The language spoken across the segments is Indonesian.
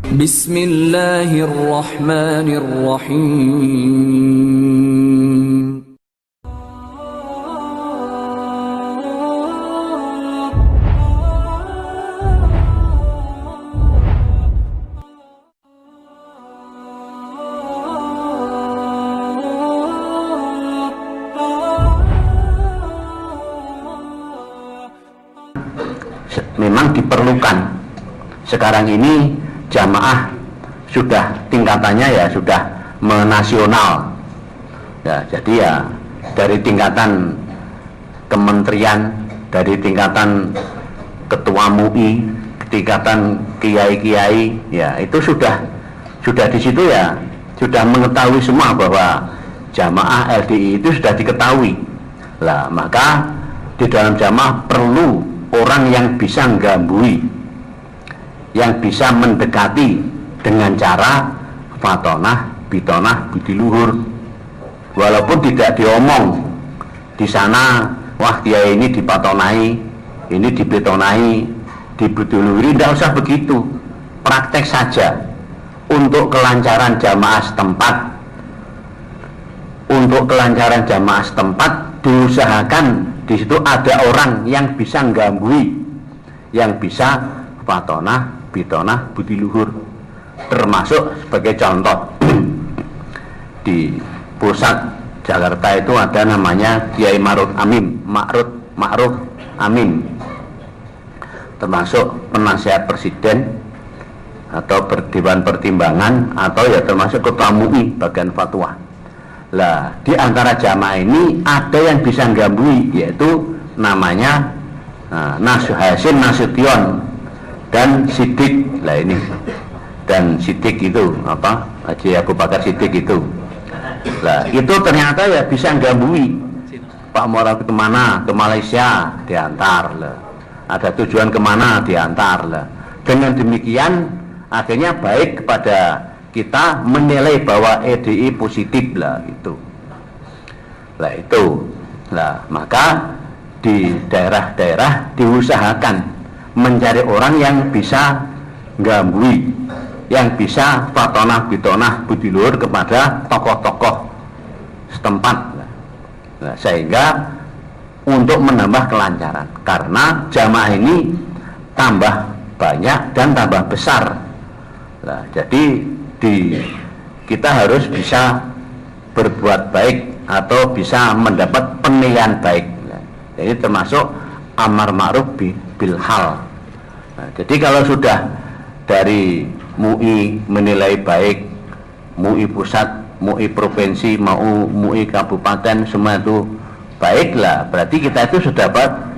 Bismillahirrahmanirrahim. Memang diperlukan. Sekarang ini jamaah sudah tingkatannya ya sudah menasional ya, jadi ya dari tingkatan kementerian, dari tingkatan ketua MUI, tingkatan kiai-kiai ya, itu sudah di situ ya, sudah mengetahui semua bahwa jamaah LDI itu sudah diketahui lah. Maka di dalam jamaah perlu orang yang bisa menggambui, yang bisa mendekati dengan cara fatonah, bitonah, budi luhur. Walaupun tidak diomong di sana, wah dia ini dipatonai, ini dibetonai, dibuduluhuri, tidak usah begitu. Praktek saja untuk kelancaran jamaah setempat. Untuk kelancaran jamaah setempat diusahakan di situ ada orang yang bisa menggambui, yang bisa fatonah, bitonah, budi luhur. Termasuk sebagai contoh di pusat Jakarta itu ada namanya Kiai Ma'ruf Amin, termasuk penasihat presiden atau Dewan Pertimbangan, atau ya termasuk ketua MUI bagian fatwa. Lah di antara jamaah ini ada yang bisa menggambui, yaitu namanya Hasim Nasution dan Sidik. Lah ini dan Sidik itu apa, Haji Abu Bakar Sidik itu. Lah itu ternyata ya bisa menggambui. Pak Moral kemana? Ke Malaysia, diantar lah. Ada tujuan kemana? Diantar lah. Dengan demikian akhirnya baik kepada kita menilai bahwa EDI positif lah itu. Lah itu. Lah maka di daerah-daerah diusahakan mencari orang yang bisa menggambui, yang bisa fatonah, bitonah, budi luhur kepada tokoh-tokoh setempat. Nah, sehingga untuk menambah kelancaran, karena jamaah ini tambah banyak dan tambah besar. Nah, jadi kita harus bisa berbuat baik atau bisa mendapat penilaian baik. Nah, jadi termasuk amar ma'ruf bil hal. Nah, jadi kalau sudah dari MUI menilai baik, MUI pusat, MUI provinsi, MUI kabupaten, semua itu baiklah, berarti kita itu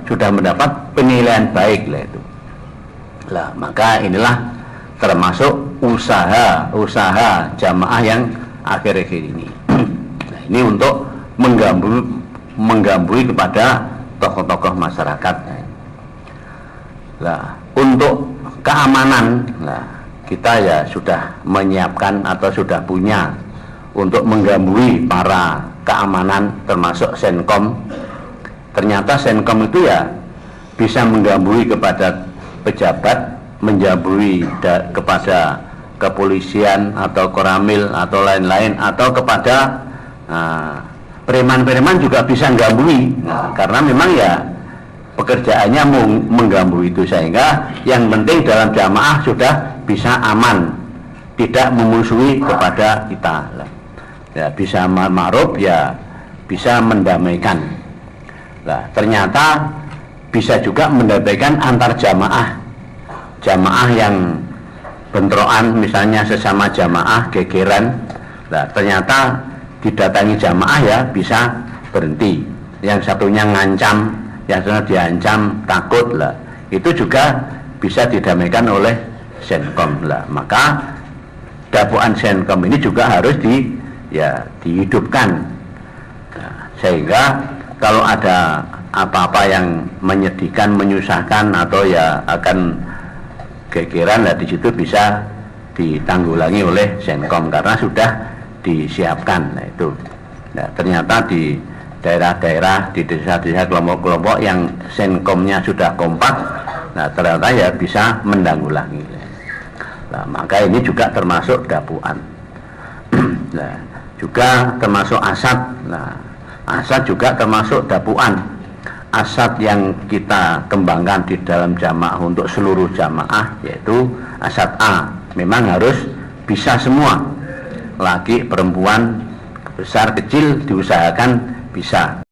sudah mendapat penilaian baik lah itu. Lah maka inilah termasuk usaha jamaah yang akhir-akhir ini. Nah, ini untuk menggambui kepada tokoh-tokoh masyarakat. Lah untuk keamanan, nah kita ya sudah menyiapkan atau sudah punya untuk menggambui para keamanan, termasuk Senkom. Ternyata Senkom itu ya bisa menggambui kepada pejabat, menggambui kepada kepolisian atau koramil atau lain-lain, atau kepada preman-preman juga bisa menggambui. Nah, karena memang ya pekerjaannya menggambui itu, sehingga yang penting dalam jamaah sudah bisa aman, tidak memusuhi kepada kita. Ya, bisa ma'ruf, ya bisa mendamaikan. Nah, ternyata bisa juga mendamaikan antar jamaah yang bentrokan, misalnya sesama jamaah gegeran. Nah, ternyata didatangi jamaah ya bisa berhenti. Yang satunya ngancam, yang satunya diancam, takut lah. Itu juga bisa didamaikan oleh Senkom lah. Maka dakwaan Senkom ini juga harus dihidupkan. Nah, sehingga kalau ada apa-apa yang menyedihkan, menyusahkan atau ya akan gegeran, lah di situ bisa ditanggulangi oleh Senkom karena sudah disiapkan. Nah itu. Nah, ternyata di daerah-daerah, di desa-desa, kelompok-kelompok yang Senkomnya sudah kompak, nah ternyata ya bisa menanggulangi. Nah, maka ini juga termasuk dapuan. Nah, juga termasuk asad. Nah, asad juga termasuk dapuan. Asad yang kita kembangkan di dalam jamaah untuk seluruh jamaah yaitu asad A. Memang harus bisa semua, laki, perempuan, besar, kecil diusahakan bisa.